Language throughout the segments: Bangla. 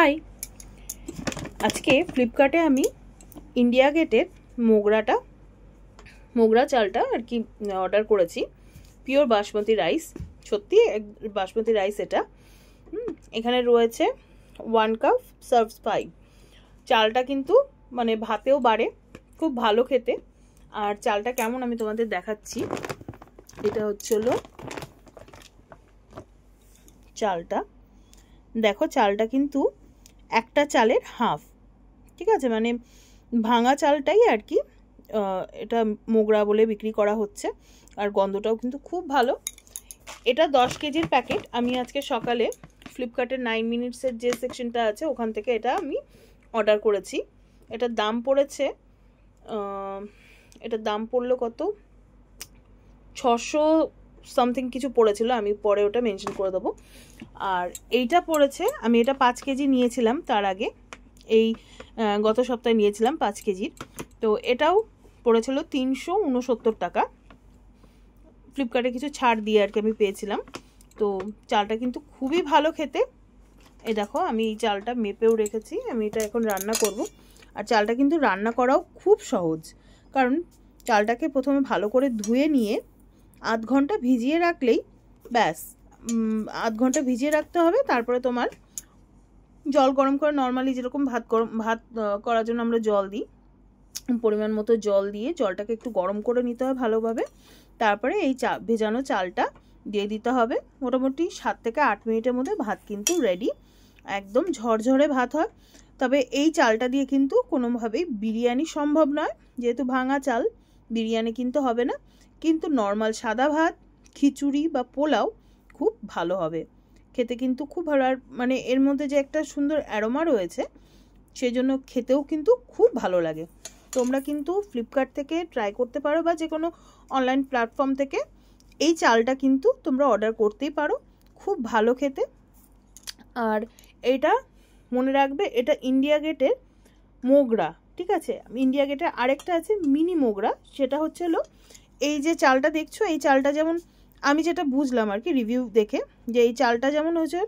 হাই, আজকে ফ্লিপকার্টে আমি ইন্ডিয়া গেটের মোগরা চালটা আর কি অর্ডার করেছি। পিওর বাসমতি রাইস, সত্যি বাসমতি রাইস এটা। এখানে রয়েছে 1 কাপ সার্ভস 5। চালটা কিন্তু মানে ভাতেও বাড়ে, খুব ভালো খেতে। আর চালটা কেমন আমি তোমাদের দেখাচ্ছি। এটা হলো চালটা, দেখো চালটা কিন্তু একটা চালের হাফ, ঠিক আছে, মানে ভাঙা চালটাই আর কি এটা মোগরা বলে বিক্রি করা হচ্ছে। আর গন্ধটাও কিন্তু খুব ভালো। এটা 10 কেজির প্যাকেট। আমি আজকে সকালে ফ্লিপকার্টের 9 মিনিটসের যে সেকশনটা আছে ওখান থেকে এটা আমি অর্ডার করেছি। এটার দাম পড়েছে, এটার দাম পড়লো কত, 600 সামথিং কিছু পড়েছিল, আমি পরে ওটা মেনশন করে দেবো। আর এইটা পড়েছে, আমি এটা 5 কেজি নিয়েছিলাম তার আগে, এই গত সপ্তাহে নিয়েছিলাম 5 কেজির। তো এটাও পড়েছিল 369 টাকা। ফ্লিপকার্টে কিছু ছাড় দিয়ে আর কি আমি পেয়েছিলাম। তো চালটা কিন্তু খুবই ভালো খেতে। এই দেখো আমি এই চালটা মেপেও রেখেছি, আমি এটা এখন রান্না করব। আর চালটা কিন্তু রান্না করাও খুব সহজ, কারণ চালটাকে প্রথমে ভালো করে ধুয়ে নিয়ে আধ ঘন্টা ভিজিয়ে রাখলেই ব্যাস। আধ ঘন্টা ভিজিয়ে রাখতে হবে। তারপরে তোমার জল গরম করে, নর্মালি যেরকম ভাত করার জন্য আমরা জল দিই, পরিমাণ মতো জল দিয়ে জলটাকে একটু গরম করে নিতে হবে ভালোভাবে। তারপরে এই ভেজানো চালটা দিয়ে দিতে হবে। মোটামুটি 7 থেকে 8 মিনিটের মধ্যে ভাত কিন্তু রেডি, একদম ঝরঝরে ভাত হয়। তবে এই চালটা দিয়ে কিন্তু কোনোভাবেই বিরিয়ানি সম্ভব নয়, যেহেতু ভাঙা চাল, বিরিয়ানি কিন্তু হবে না। কিন্তু নর্মাল সাদা ভাত, খিচুড়ি বা পোলাও খুব ভালো হবে খেতে, কিন্তু খুব ভালো। আর মানে এর মধ্যে যে একটা সুন্দর অ্যারোমা রয়েছে, সেই জন্য খেতেও কিন্তু খুব ভালো লাগে। তোমরা কিন্তু ফ্লিপকার্ট থেকে ট্রাই করতে পারো বা যে কোনো অনলাইন প্ল্যাটফর্ম থেকে এই চালটা কিন্তু তোমরা অর্ডার করতেই পারো, খুব ভালো খেতে। আর এটা মনে রাখবে, এটা ইন্ডিয়া গেটের মোগরা, ঠিক আছে। ইন্ডিয়া গেটের আরেকটা আছে মিনি মোগরা, সেটা হলো এই যে চালটা দেখছো, এই চালটা যেমন আমি যেটা বুঝলাম আর কি রিভিউ দেখে, যে এই চালটা যেমন হচ্ছে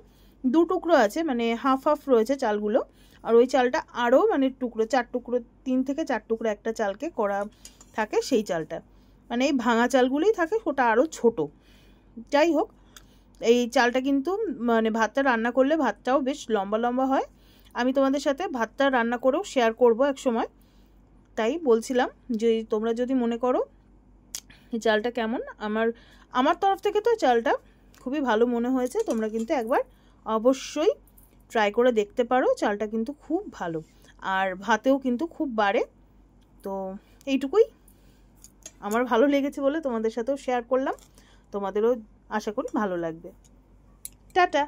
2 টুকরো আছে, মানে হাফ হাফ রয়েছে চালগুলো। আর ওই চালটা আরও মানে টুকরো 4 টুকরো, 3 থেকে 4 টুকরো একটা চালকে করা থাকে সেই চালটা, মানে এই ভাঙা চালগুলোই থাকে, ওটা আরও ছোট। যাই হোক, এই চালটা কিন্তু মানে ভাতটা রান্না করলে ভাতটাও বেশ লম্বা লম্বা হয়। আমি তোমাদের সাথে ভাতটা রান্না করেও শেয়ার করব এক সময়, তাই বলছিলাম যে তোমরা যদি মনে করো এই চালটা কেমন, আমার তরফ থেকে তো চালটা খুবই ভালো মনে হয়েছে। তোমরা কিন্তু একবার অবশ্যই ট্রাই করে দেখতে পারো, চালটা কিন্তু খুব ভালো। আর ভাতেও কিন্তু খুব বাড়ে। তো এইটুকুই, আমার ভালো লেগেছে বলে তোমাদের সাথেও শেয়ার করলাম, তোমাদেরও আশা করি ভালো লাগবে। টাটা।